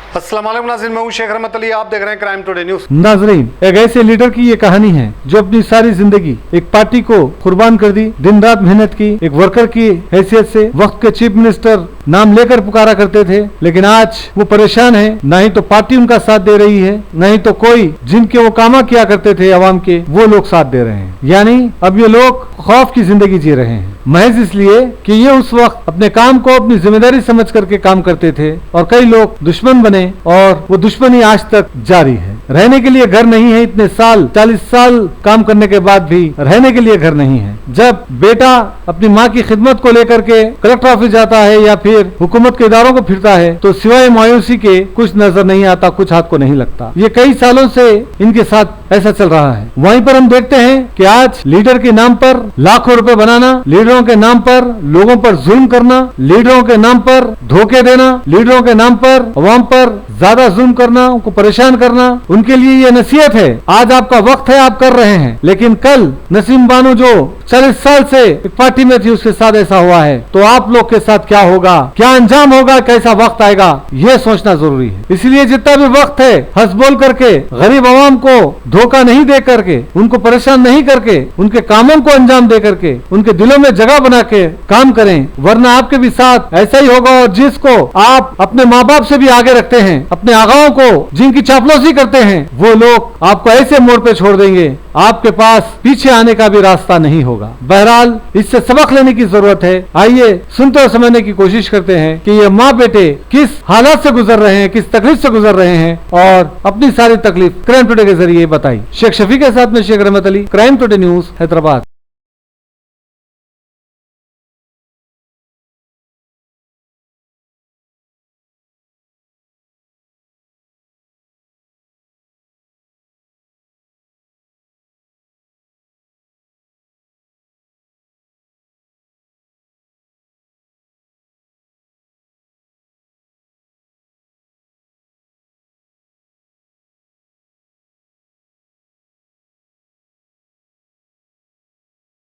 अस्सलाम वालेकुम नाज़रीन, मैं हूं शेख रहमत अली। आप देख रहे हैं क्राइम टुडे न्यूज। नाजरीन, एक ऐसे लीडर की ये कहानी है जो अपनी सारी जिंदगी एक पार्टी को कुर्बान कर दी, दिन रात मेहनत की, एक वर्कर की हैसियत से वक्त के चीफ मिनिस्टर नाम लेकर पुकारा करते थे, लेकिन आज वो परेशान है। ना ही तो पार्टी उनका साथ दे रही है, ना ही तो कोई जिनके वो कामा किया करते थे अवाम के, वो लोग साथ दे रहे हैं। यानी अब ये लोग खौफ की जिंदगी जी रहे हैं, महज इसलिए कि ये उस वक्त अपने काम को अपनी जिम्मेदारी समझ करके काम करते थे और कई लोग दुश्मन बने और वो दुश्मनी आज तक जारी है। रहने के लिए घर नहीं है, इतने साल 40 साल काम करने के बाद भी रहने के लिए घर नहीं है। जब बेटा अपनी माँ की खिदमत को लेकर के कलेक्टर ऑफिस जाता है या फिर हुकूमत के इदारों को फिरता है तो सिवाय मायूसी के कुछ नजर नहीं आता, कुछ हाथ को नहीं लगता। ये कई सालों से इनके साथ ऐसा चल रहा है। वहीं पर हम देखते हैं कि आज लीडर के नाम पर लाखों रुपए बनाना, लीडरों के नाम पर लोगों पर जुल्म करना, लीडरों के नाम पर धोखे देना, लीडरों के नाम पर अवाम पर ज्यादा जुल्म करना, उनको परेशान करना, उनके लिए ये नसीहत है। आज आपका वक्त है, आप कर रहे हैं, लेकिन कल नसीम बानो जो 40 साल से एक पार्टी में थी, उसके साथ ऐसा हुआ है तो आप लोग के साथ क्या होगा, क्या अंजाम होगा, कैसा वक्त आएगा, ये सोचना जरूरी है। इसलिए जितना भी वक्त है, हंस बोल करके गरीब अवाम को धोखा नहीं दे करके, उनको परेशान नहीं करके, उनके कामों को अंजाम दे करके, उनके दिलों में जगह बना के काम करें, वरना आपके भी साथ ऐसा ही होगा। और जिसको आप अपने माँ बाप से भी आगे रखते हैं, अपने आगाओं को जिनकी चापलूसी करते हैं, वो लोग आपको ऐसे मोड़ पे छोड़ देंगे, आपके पास पीछे आने का भी रास्ता नहीं होगा। बहरहाल इससे सबक लेने की जरूरत है। आइए सुनते और समझने की कोशिश करते हैं कि ये माँ बेटे किस हालात से गुजर रहे हैं, किस तकलीफ से गुजर रहे हैं और अपनी सारी तकलीफ क्राइम टुडे के जरिए बताई। शेख शफी के साथ में शेख रहमत Ali, crime today news, Hyderabad.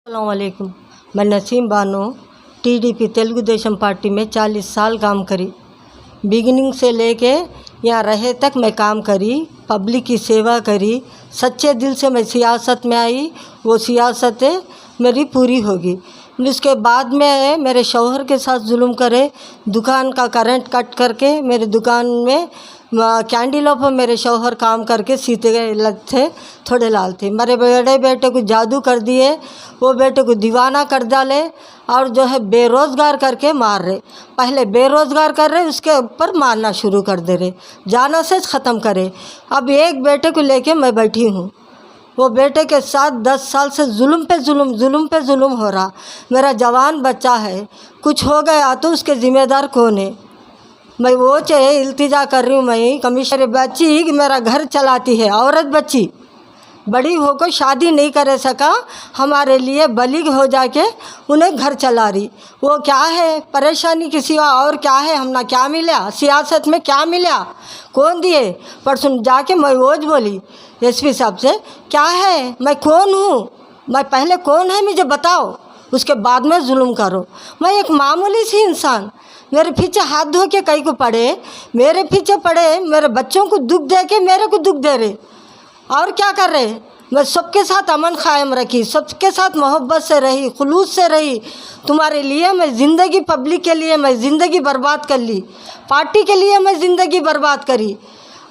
अस्सलामुअलैकुम। मैं नसीम बानो टीडीपी तेलुगु देशम पार्टी में 40 साल काम करी। बिगिनिंग से लेके यहाँ रहे तक मैं काम करी, पब्लिक की सेवा करी, सच्चे दिल से मैं सियासत में आई। वो सियासतें मेरी पूरी होगी। उसके बाद में मेरे शौहर के साथ जुल्म करे, दुकान का करंट कट करके मेरे दुकान में कैंडीलों पर मेरे शौहर काम करके सीते लग थे, थोड़े लाल थे। मेरे बड़े बेटे को जादू कर दिए, वो बेटे को दीवाना कर डाले और जो है बेरोज़गार करके मार रहे। पहले बेरोज़गार कर रहे, उसके ऊपर मारना शुरू कर दे रहे, जाना से ख़त्म करे। अब एक बेटे को लेके मैं बैठी हूँ, वो बेटे के साथ 10 साल से जुल्म पे जुल्म हो रहा। मेरा जवान बच्चा है, कुछ हो गया तो उसके ज़िम्मेदार कौन है? मैं वो चाहे इल्तिजा कर रही हूँ। मैं कमिश्नर बच्ची मेरा घर चलाती है, औरत बच्ची बड़ी होकर शादी नहीं कर सका, हमारे लिए बलिग हो जाके उन्हें घर चला रही। वो क्या है परेशानी के सिवा और क्या है? हमने क्या मिला सियासत में, क्या मिला, कौन दिए? परसों जाके मैं वोज बोली एसपी साहब से, क्या है, मैं कौन हूँ, मैं पहले कौन है मुझे बताओ, उसके बाद में जुल्म करो। मैं एक मामूली सी इंसान, मेरे पीछे हाथ धो के कई को पड़े, मेरे पीछे पड़े, मेरे बच्चों को दुख दे के मेरे को दुख दे रहे और क्या कर रहे? मैं सबके साथ अमन कायम रखी, सबके साथ मोहब्बत से रही, खुलूस से रही। तुम्हारे लिए मैं ज़िंदगी, पब्लिक के लिए मैं ज़िंदगी बर्बाद कर ली, पार्टी के लिए मैं ज़िंदगी बर्बाद करी।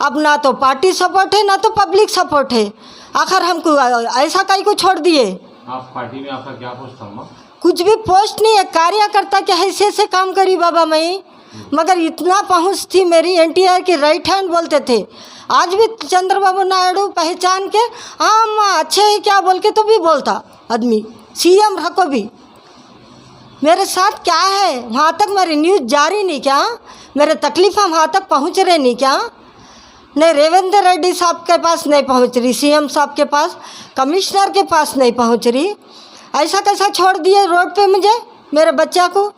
अब ना तो पार्टी सपोर्ट है ना तो पब्लिक सपोर्ट है। आखिर हमको ऐसा कई को छोड़ दिए। आप पार्टी में आपका क्या पोस्ट था? कुछ भी पोस्ट नहीं है, कार्यकर्ता के हैसियत से काम करी बाबा मैं, मगर इतना पहुंच थी मेरी, एनटीआर की राइट हैंड बोलते थे। आज भी चंद्रबाबू नायडू पहचान के हाँ माँ अच्छे है क्या बोल के तो भी बोलता आदमी, सीएम रखो भी। मेरे साथ क्या है, वहाँ तक मेरी न्यूज़ जारी नहीं क्या? मेरे तकलीफ़ वहाँ तक पहुँच रहे नहीं क्या? नहीं, रेवंत रेड्डी साहब के पास नहीं पहुँच रही, सीएम साहब के पास, कमिश्नर के पास नहीं पहुँच रही। ऐसा कैसा छोड़ दिए रोड पे मुझे, मेरे बच्चा को?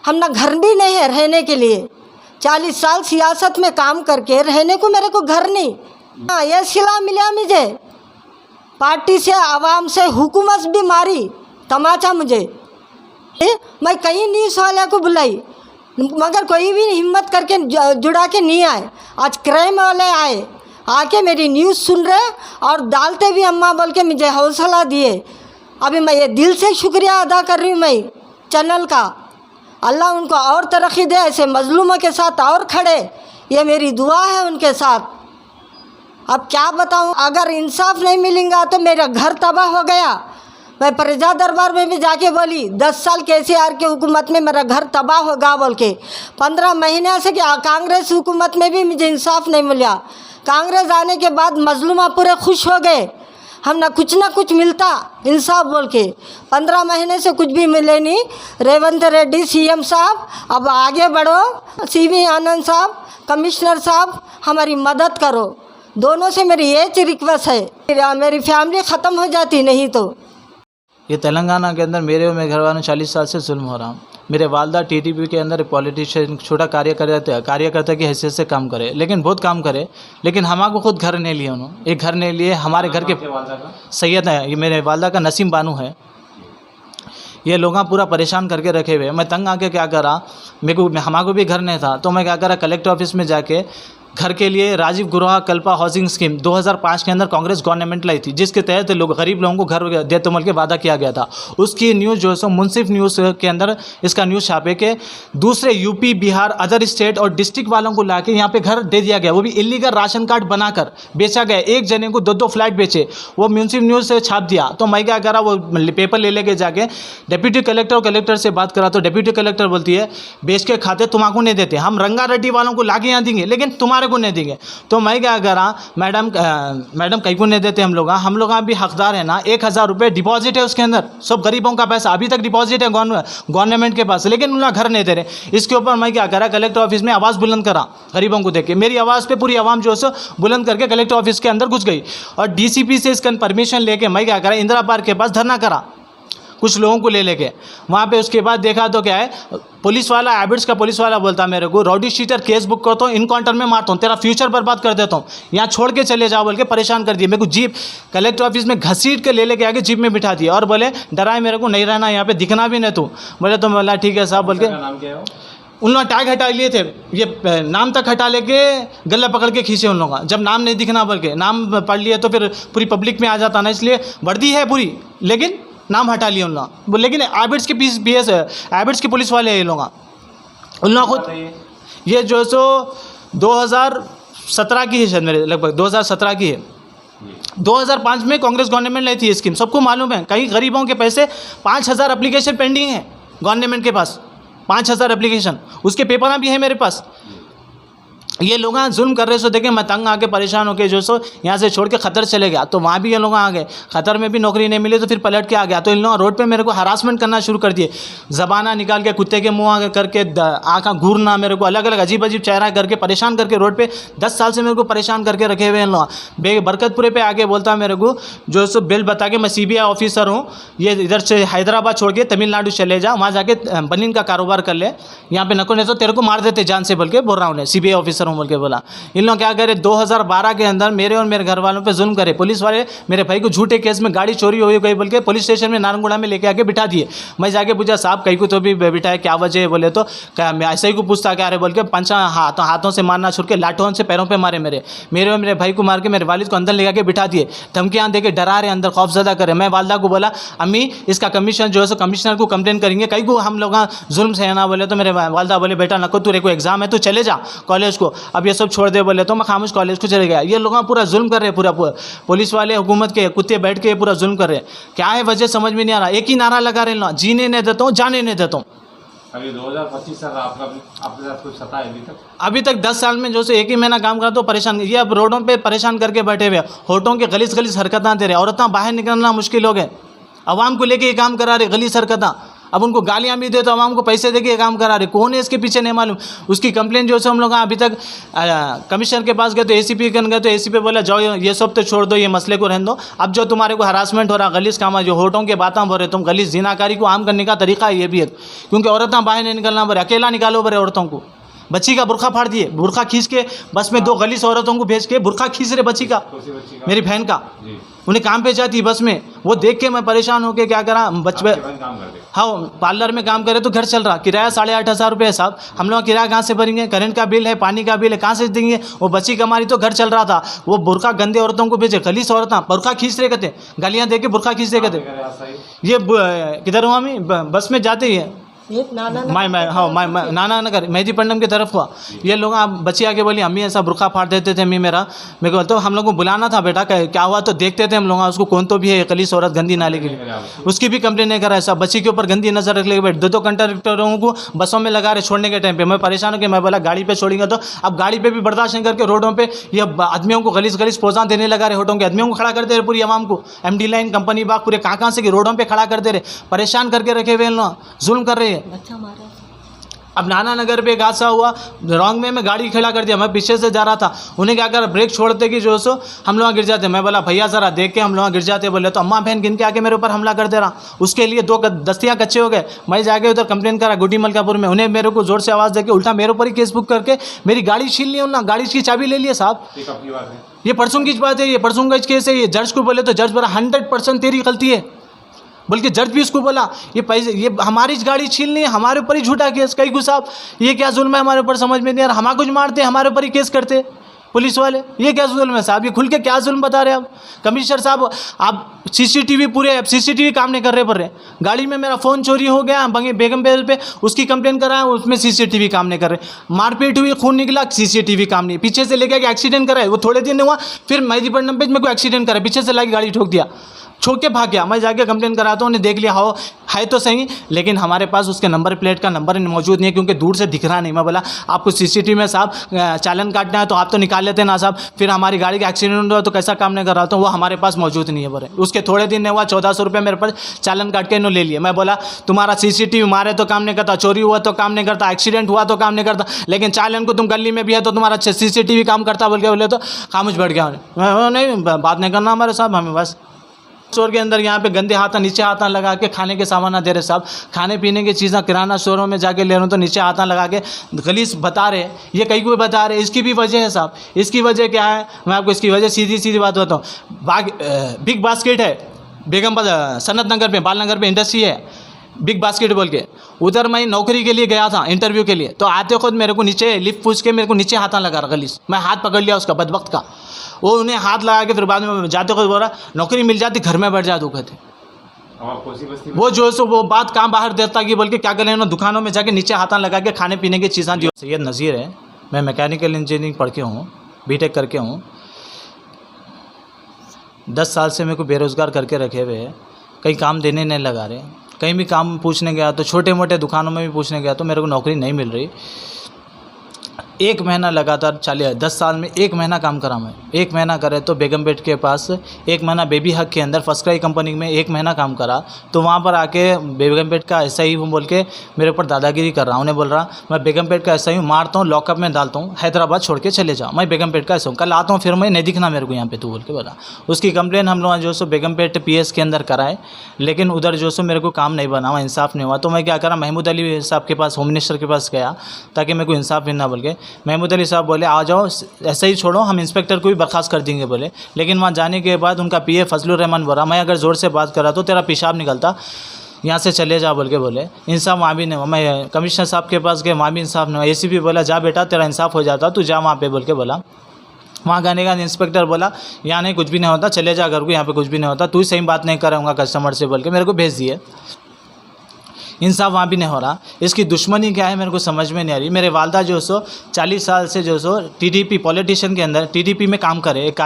हमने घर भी नहीं है रहने के लिए। 40 साल सियासत में काम करके रहने को मेरे को घर नहीं। हाँ, ये सिला मिला मुझे, पार्टी से, आवाम से, हुकूमत भी मारी तमाचा मुझे। मैं कई न्यूज़ वाले को बुलाई, मगर कोई भी हिम्मत करके जुड़ा के नहीं आए। आज क्राइम वाले आए, आके मेरी न्यूज़ सुन रहे और डालते भी अम्मा बोल के मुझे हौसला दिए। अभी मैं ये दिल से शुक्रिया अदा कर रही हूँ मैं चैनल का। अल्लाह उनको और तरक्की दे, ऐसे मजलूमों के साथ और खड़े, ये मेरी दुआ है उनके साथ। अब क्या बताऊँ, अगर इंसाफ नहीं मिलेगा तो मेरा घर तबाह हो गया। मैं प्रजा दरबार में भी जाके बोली 10 साल केसीआर की हुकूमत में मेरा घर तबाह होगा बोल के। 15 महीने से कांग्रेस हुकूमत में भी मुझे इंसाफ नहीं मिला। कांग्रेस आने के बाद मजलूमा पूरे खुश हो गए, हम ना कुछ मिलता इंसाफ बोल के। 15 महीने से कुछ भी मिले नहीं। रेवंत रेड्डी सीएम साहब अब आगे बढ़ो, सीवी आनंद साहब कमिश्नर साहब हमारी मदद करो। दोनों से मेरी ये रिक्वेस्ट है, मेरी फैमिली ख़त्म हो जाती नहीं तो। ये तेलंगाना के अंदर मेरे और मेरे घर वालों 40 साल से जुल्म हो रहा हूँ। मेरे वालदा टीडीपी के अंदर एक पॉलिटिशियन छोटा कार्यकर्ता की हैसियत से काम करे, लेकिन बहुत काम करे, लेकिन हमारे खुद घर नहीं लिए उन्होंने। एक घर नहीं लिए हमारे घर के सैयद है, ये मेरे वालदा का नसीम बानू है। ये लोग पूरा परेशान करके रखे हुए। मैं तंग आके क्या करा, हमारे को भी घर नहीं था तो मैं क्या करा, कलेक्टर ऑफिस में जाके घर के लिए राजीव गृह कल्पा हाउसिंग स्कीम 2005 के अंदर कांग्रेस गवर्नमेंट लाई थी, जिसके तहत गरीब लोगों को घर देते मल के वादा किया गया था। उसकी न्यूज़ जो है सो मुंसिफ न्यूज़ के अंदर इसका न्यूज़ छापे के दूसरे यूपी बिहार अदर स्टेट और डिस्ट्रिक्ट वालों को लाके यहाँ पे घर दे दिया गया, वो भी इलीगल राशन कार्ड बनाकर बेचा गया। एक जने को 2 फ्लैट बेचे, वो मुंसिफ न्यूज़ से छाप दिया। तो मैं क्या करा, वो पेपर ले लेके जाके डिप्टी कलेक्टर और कलेक्टर से बात करा तो डिप्टी कलेक्टर बोलती है बेच के खाते तुम्हारा नहीं देते, हम रंगारेड्डी वालों को लाके यहाँ देंगे लेकिन तुम्हारे को नहीं देंगे। तो मैं क्या करा, मैडम कहीं को नहीं देते हम लोग भी हकदार है ना। 1000 रुपये डिपॉजिट है उसके अंदर, सब गरीबों का पैसा अभी तक डिपॉजिट है गवर्नमेंट के पास, लेकिन उनका घर नहीं दे रहे। इसके ऊपर मैं क्या करा, कलेक्टर ऑफिस में आवाज़ बुलंद करा गरीबों को देख के। मेरी आवाज़ पे पूरी आवाम जो है बुलंद करके कलेक्टर ऑफिस के अंदर घुस गई और डीसीपी से इसका परमिशन लेके मैं क्या करा, इंदिरा पार्क के पास धरना करा कुछ लोगों को ले लेके वहाँ पे। उसके बाद देखा तो क्या है, पुलिस वाला एबिट्स का पुलिस वाला बोलता मेरे को रॉडी शीटर केस बुक करता हूँ, इनकाउंटर में मारता हूँ, तेरा फ्यूचर बर्बाद कर देता हूँ, यहाँ छोड़ के चले जाओ बोल के परेशान कर दिए। मेरे को जीप कलेक्टर ऑफिस में घसीट के ले लेके आके जीप में बिठा दिया और बोले डराए मेरे को नहीं रहना यहाँ पे, दिखना भी नहीं तू। बोले तो बोला ठीक है साहब बोल के। उन लोगों टैग हटा लिए थे, ये नाम तक हटा लेके गला पकड़ के खींचे उन लोगों, जब नाम नहीं दिखना बोल के। नाम पढ़ लिए तो फिर पूरी पब्लिक में आ जाता ना, इसलिए वर्दी है पूरी लेकिन नाम हटा लिए उन लोग। लेकिन एबिट्स के BS एबिट्स के पुलिस वाले हैं ये लोग, उन लोग खुद ये जो सो 2017 की है शायद, मेरे लगभग 2017 की है। 2005 में कांग्रेस गवर्नमेंट लाई थी ये स्कीम, सबको मालूम है। कई गरीबों के पैसे 5000 एप्लीकेशन पेंडिंग है गवर्नमेंट के पास, 5000 एप्लीकेशन, उसके पेपर भी है मेरे पास। ये लोग जुल्म कर रहे सो देखे मैं तंग आके परेशान होके जो सो यहाँ से छोड़ के खतर चले गया। तो वहाँ भी ये लोग आ गए, खतर में भी नौकरी नहीं मिली तो फिर पलट के आ गया। तो इन लोगों रोड पे मेरे को हरासमेंट करना शुरू कर दिए, ज़बाना निकाल के कुत्ते के मुँह आगे करके आँखा घूरना, मेरे को अलग अलग अजीब अजीब चेहरा करके परेशान करके रोड पे 10 साल से मेरे को परेशान करके रखे हुए इन लोग। बरकतपुरे पे आके बोलता मेरे को जो सो बिल बता के मैं CBI ऑफिसर हूँ, ये इधर से हैदराबाद छोड़ के तमिलनाडु चले जा, वहाँ जाके बनीन का कारोबार कर ले, यहाँ पे नको नहीं तो तेरे को मार देते जान से बोल के बोल रहा हूँ, CBI ऑफिसर हूँ बोल के बोला। इन लोग क्या करे 2012 के अंदर मेरे और मेरे घर वालों पे जुल्म करे। पुलिस वाले मेरे भाई को झूठे केस में गाड़ी चोरी हुई गई बोल के पुलिस स्टेशन में नारंगुड़ा में लेके आके बिठा दिए। मैं जाके पूछा साहब कहीं को तो भी बिठाए क्या वजह है, बोले तो क्या मैं ऐसे ही को पूछता क्या रहे बोल के पंचा हाथों से मारना छोड़ के लाठों से पैरों पे मारे, मेरे और मेरे भाई को मार के मेरे वालिद को अंदर ले के बिठा दिए, धमकियाँ दे के डरा रहे, अंदर खौफजदा करे। मैं वालदा को बोला अम्मी इसका कमीशन जो है सो कमिश्नर को कंप्लेन करेंगे, कहीं को हम लोग जुल्म से है ना। बोले तो मेरे वालदा बोले बेटा नको तेरे को एग्जाम है, तू चले जा कॉलेज को, अब ये सब छोड़ दे। बोले तो मैं खामोश कॉलेज को चले गया। ये लोग पूरा जुल्म कर रहे हैं, पूरा पुलिस वाले हुकूमत के कुत्ते बैठ के पूरा जुल्म कर रहे हैं। क्या है वजह समझ में नहीं आ रहा। एक ही नारा लगा रहे हैं, जीने नहीं देता हूँ जाने नहीं देता हूँ। अभी 2025 तक आपके साथ कुछ सता है अभी तक 10 साल में जो से एक ही महीना काम करा तो परेशान। ये अब रोडों पे परेशान करके बैठे हुए, होठों के गलीस हरकतें दे रहे, औरतें बाहर निकलना मुश्किल हो गए, आवाम को लेके ये काम करा रहे गलीस हरकतें। अब उनको गालियाँ भी दे तो आवाम को पैसे दे के ये काम करा रहे, कौन है इसके पीछे नहीं मालूम। उसकी कंप्लेंट जो है हम लोग अभी तक कमिश्नर के पास गए तो ACP के गए तो ACP बोला जाओ ये सब तो छोड़ दो, ये मसले को रहने दो। अब जो तुम्हारे को हरासमेंट हो रहा गलीस काम है, जो होठों के बातें हो रहे, तुम गलीस जिनाकारी को आम करने का तरीका है ये भी है, क्योंकि औरतें बाहर नहीं निकलना बोले, अकेला निकालो बोले औरतों को। बच्ची का बुरखा फाड़ दिए, बुरखा खींच के बस में 2 गलीस औरतों को भेज के बुरखा खींच रहे बच्ची का, कौन सी बच्ची का? मेरी बहन का। जी। उन्हें काम पे जाती बस में, वो देख के मैं परेशान होके क्या करा, बच्चे आपके बहन काम करते? हाँ पार्लर में काम करे तो घर चल रहा, किराया 8,500 रुपये है साहब, हम लोग किराया कहाँ से भरेंगे, करंट का बिल है, पानी का बिल है, कहाँ से देंगे। वो बच्ची कमारी तो घर चल रहा था, वो बुरखा गंदे औरतों को भेजे, गलीस औरतें बुरखा खींच रहे कहते, गालियाँ दे के बुरखा खींच रहे कहते। आपके घर ऐसा ही? ये किधर हुआ मैं बस में जाते ही है एक नाना मैं नाना नगर मेहदीपट्टनम की तरफ हुआ। ये लोग आप बच्ची आके बोली अम्मी ऐसा बुरखा फाड़ देते थे अम्मी मेरे को, तो हम लोग को बुलाना था बेटा, क्या हुआ तो देखते थे हम लोग, उसको कौन तो भी है कलीस औरत गंदी नाले के लिए, उसकी भी कंप्लेन नहीं करा ऐसा, बच्ची के ऊपर गंदी नजर रख ले बैठ 2 कंडक्टरों को बसों में लगा रहे छोड़ने के टाइम पे। मैं परेशान हो गया, मैं बोला गाड़ी पे छोड़ेंगे तो अब गाड़ी पे भी बर्दाश्त नहीं करके रोडों पे ये आदमियों को गलीस पोजा देने लगा रहे, होटों के आदमियों को खड़ा कर दे रहे, पूरी आवाम को MD लाइन कंपनी बाग पूरे कहाँ से रोडों पे खड़ा कर दे रहे, परेशान करके रखे हुए लोग, जुल्म कर रहे हैं। बच्चा मारा। अब नाना नगर पे एक हादसा हुआ, रॉन्ग वे में गाड़ी खड़ा कर दिया, मैं पीछे से जा रहा था, उन्हें क्या कर ब्रेक छोड़ते कि जो सो हम लोग गिर जाते। मैं बोला भैया ज़रा देख के हम लोग गिर जाते, बोले तो अम्मा बहन गिन के आके मेरे ऊपर हमला कर दे रहा, उसके लिए 2 दस्तियाँ कच्चे हो गए। मैं जाके उधर कंप्लेन करा गुड्डी मलकापुर में, उन्हें मेरे को जोर से आवाज़ देके उल्टा मेरे ऊपर ही केस बुक करके मेरी गाड़ी छीन ली, उन्होंने गाड़ी की चाबी ले लिया साहब। ये कब की बात है? ये परसों की बात है, ये परसों का केस है। ये जज को बोले तो जज बोला 100% तेरी गलती है, बल्कि जज भी उसको बोला ये पैसे ये हमारी गाड़ी छीन ली, हमारे ऊपर ही झूठा केस कई गुस्सा, ये क्या जुल्म है हमारे ऊपर, समझ में नहीं आ रहा। हमारे कुछ मारते हमारे ऊपर ही केस करते पुलिस वाले, ये क्या जुल्म है साहब, ये खुल के क्या जुल्म बता रहे हैं आप कमिश्नर साहब। आप CCTV पूरे CCTV काम नहीं कर रहे पर रहे, गाड़ी में मेरा फ़ोन चोरी हो गया बेगम बेल पे, उसकी कंप्लेन कराया, उसमें CCTV काम नहीं कर रहे, मारपीट हुई खून निकला CCTV काम नहीं, पीछे से लेके एक्सीडेंट कराए, वो थोड़े दिन हुआ फिर मेहदीपट्टनम पे मेरे को एक्सीडेंट करा, पीछे से लाके गाड़ी ठोक दिया, छोड़ के भाग गया। मैं जाके कंप्लेन कराता हूँ, उन्हें देख लिया हो है तो सही, लेकिन हमारे पास उसके नंबर प्लेट का नंबर मौजूद नहीं है क्योंकि दूर से दिख रहा नहीं। मैं बोला आपको CCTV में साहब चालान काटना है तो आप तो निकाल लेते ना साहब, फिर हमारी गाड़ी का एक्सीडेंट हुआ तो कैसा काम नहीं कर रहा था, वो हमारे पास मौजूद नहीं है बोले। उसके थोड़े दिन नहीं हुआ 1400 रुपये मेरे पास चालान काट के इन्होंने ले लिए। मैं बोला तुम्हारा CCTV मारे तो काम नहीं करता, चोरी हुआ तो काम नहीं करता, एक्सीडेंट हुआ तो काम नहीं करता, लेकिन चालान को तुम गली में भी है तो तुम्हारा CCTV काम करता बोले तो खामोश बैठ गया। नहीं बात नहीं करना हमारे साहब, हमें बस स्टोर के अंदर यहाँ पे गंदे हाथ नीचे हाथ लगा के खाने के सामान दे रहे साहब, खाने पीने की चीज़ें किराना स्टोरों में जाके ले रहे हूँ तो नीचे हाथ लगा के गलीस बता रहे, ये कई को बता रहे। इसकी भी वजह है साहब, इसकी वजह क्या है मैं आपको इसकी वजह सीधी बात बताऊँ। बिग बास्केट है बेगम सनत नगर में, बाल नगर में इंडस्ट्री है बिग बास्केट बोल के, उधर मैं नौकरी के लिए गया था इंटरव्यू के लिए, तो आते खुद मेरे को नीचे लिफ्ट पूछ के मेरे को नीचे हाथ लगा रहा गलीस, मैं हाथ पकड़ लिया उसका बदबख्त का, वो उन्हें हाथ लगा के फिर बाद में जाते खुद बोल रहा नौकरी मिल जाती घर में बैठ जाते कहते। वो जो सो वो बात कहाँ बाहर देता कि बोल के क्या करें ना, दुकानों में जाके नीचे हाथ लगा के खाने पीने की चीज़ें दी। सैयद नज़ीर है, मैं मैकेनिकल इंजीनियरिंग पढ़ के हूँ, BTech करके हूँ, 10 साल से मेरे को बेरोज़गार करके रखे हुए हैं, कहीं काम देने नहीं लगा रहे, कहीं भी काम पूछने गया तो छोटे मोटे दुकानों में भी पूछने गया तो मेरे को नौकरी नहीं मिल रही। 1 महीना लगातार चले, 10 साल में 1 महीना काम करा मैं, 1 महीना करे तो बेगमपेट के पास 1 महीना बेबी हक के अंदर फर्स्ट क्राई कंपनी में 1 महीना काम करा, तो वहाँ पर आके बेगमपेट का ऐसा ही हूँ बोल के मेरे ऊपर दादागिरी कर रहा हूँ। उन्हें बोल रहा मैं बेगमपेट का ऐसा ही हूँ, मारता हूँ, लॉकअप में डालता हूँ, हैदराबाद छोड़ के चले जाओ, मैं बेगमपेट का ऐसा हूँ, कल आता हूँ फिर मैं नहीं दिखना मेरे को यहाँ पे तू बोल के बोला। उसकी कंप्लेन हम लोग जो सो बेगमपेट PS के अंदर कराए, लेकिन उधर जो सो मेरे को काम नहीं बना, इंसाफ नहीं हुआ, तो मैं क्या करा महमूद अली साहब के पास, होम मिनिस्टर के पास गया ताकि मेरे को इंसाफ मिलना बोल के। महमूद अली साहब बोले आ जाओ ऐसे ही छोड़ो, हम इंस्पेक्टर को भी बर्खास्त कर देंगे बोले, लेकिन वहाँ जाने के बाद उनका PA फजलुर रहमान बोला मैं अगर ज़ोर से बात करा तो तेरा पेशाब निकलता, यहाँ से चले जा बोल के बोले। इंसाफ वहाँ भी नहीं हुआ, मैं कमिश्नर साहब के पास गया, वहाँ भी इंसाफ नहीं हुआ। ACP बोला जा बेटा तेरा इंसाफ हो जाता, तू जा वहाँ पे बोल के बोला। वहाँ जाने का इंस्पेक्टर बोला यहाँ नहीं कुछ भी नहीं होता, चले जा घर को, यहाँ पे कुछ भी नहीं होता, तू सही बात नहीं करूँगा कस्टमर से बोल के मेरे को भेज दिए। इंसाफ वहाँ भी नहीं हो रहा, इसकी दुश्मनी क्या है मेरे को समझ में नहीं आ रही। मेरे वालदा जो सो 40 साल से जो सो TDP पॉलिटिशियन के अंदर TDP में काम करे, एक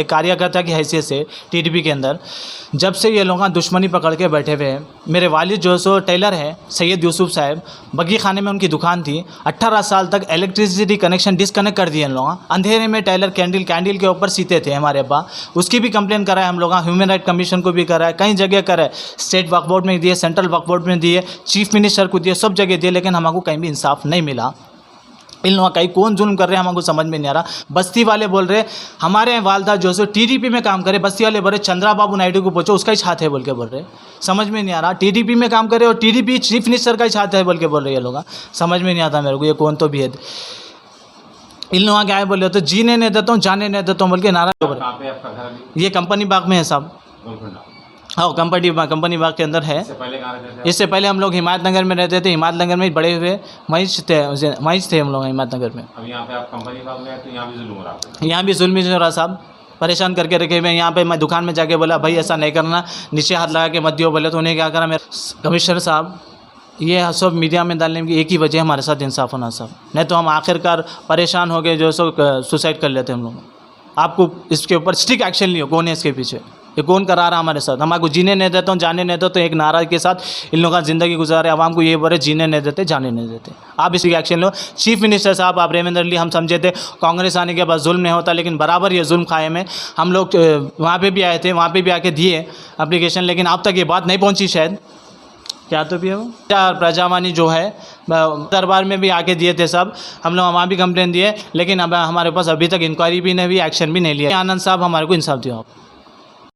कार्यकर्ता की हैसियत से TDP के अंदर, जब से ये लोग दुश्मनी पकड़ के बैठे हुए हैं। मेरे वालिद जो सो टेलर है सैयद यूसुफ साहब, बगी खाने में उनकी दुकान थी, 18 साल तक इलेक्ट्रिसिटी कनेक्शन डिसकनेक्ट कर दिए इन लोग, अंधेरे में टेलर कैंडल के ऊपर सीते थे हमारे अब्बा। उसकी भी कंप्लेन कराए हम लोग, ह्यूमन राइट कमीशन को भी कराए, कई जगह कराए, स्टेट वक्फ बोर्ड में दिए, सेंट्रल वक्फ बोर्ड में दिए, चीफ मिनिस्टर को दिए, सब जगह दिए, लेकिन हमको कहीं भी इंसाफ नहीं मिला। इन लोगों का कौन जुल्म कर रहे हैं हमको समझ में नहीं आ रहा। बस्ती वाले बोल रहे हमारे वालदा जो सो टीडीपी में काम करे, बस्ती वाले बोल रहे चंद्राबाबू नायडू को पूछो उसका ही छात है बोल के बोल रहे। समझ में नहीं आ रहा, टीडीपी में काम करे और टीडीपी चीफ मिनिस्टर का ही छात है बोल के बोल रहे ये लोग। समझ में नहीं आता मेरे को ये कौन तो भी है। इन लोगों के आए बोले तो जीने नहीं देता हूँ, जाने नहीं देता हूँ बोल के नारा। कहाँ पे आपका घर अभी? ये कंपनी बाग में है साहब। गोलकुंडा। हाँ, कंपनी बाग के अंदर है। इससे पहले कहाँ रहते थे? इससे पहले हम लोग हिमायत नगर में रहते थे। हिमायत नगर में बड़े हुए महीज थे हम लोग हिमायत नगर में। अब यहाँ पे आप कंपनी बाग में है तो यहाँ भी जुल्म हो रहा है। यहाँ भी जुल्म हो रहा साहब, परेशान करके रखे हुए। यहाँ पे मैं दुकान में जाके बोला भाई ऐसा नहीं करना, नीचे हाथ लगा के मत दियो बोले तो उन्हें क्या करा मेरे कमिश्नर साहब। ये सब मीडिया में डालने की एक ही वजह हमारे साथ इंसाफ होना साहब, नहीं तो हम आखिरकार परेशान हो गए जो सो सुसाइड कर लेते हम लोग। आपको इसके ऊपर स्ट्रिक्ट एक्शन लियो, कौन है इसके पीछे, ये कौन करा रहा हमारे साथ। हमारे को जीने नहीं देता हूँ, जाने नहीं देता, तो एक नारा के साथ इन लोगों का ज़िंदगी गुजारे। आवाम को ये बोले जीने नहीं देते, जाने नहीं देते। आप इसकी एक्शन लो। चीफ मिनिस्टर साहब आप रेवेंद्र ली, हम समझे थे कांग्रेस आने के बाद जुल्म नहीं होता, लेकिन बराबर ये जुल्म खाए में। हम लोग वहाँ पे भी आए थे, वहाँ पे भी आके दिए एप्लीकेशन, लेकिन अब तक ये बात नहीं पहुँची शायद। क्या तो भी है वो प्रजावाणी जो है दरबार में भी आके दिए थे सब, हम लोग वहाँ भी कंप्लेन दिए, लेकिन अब हमारे पास अभी तक इंक्वायरी भी नहीं हुई, एक्शन भी नहीं लिया। आनंद साहब हमारे को इंसाफ दिया।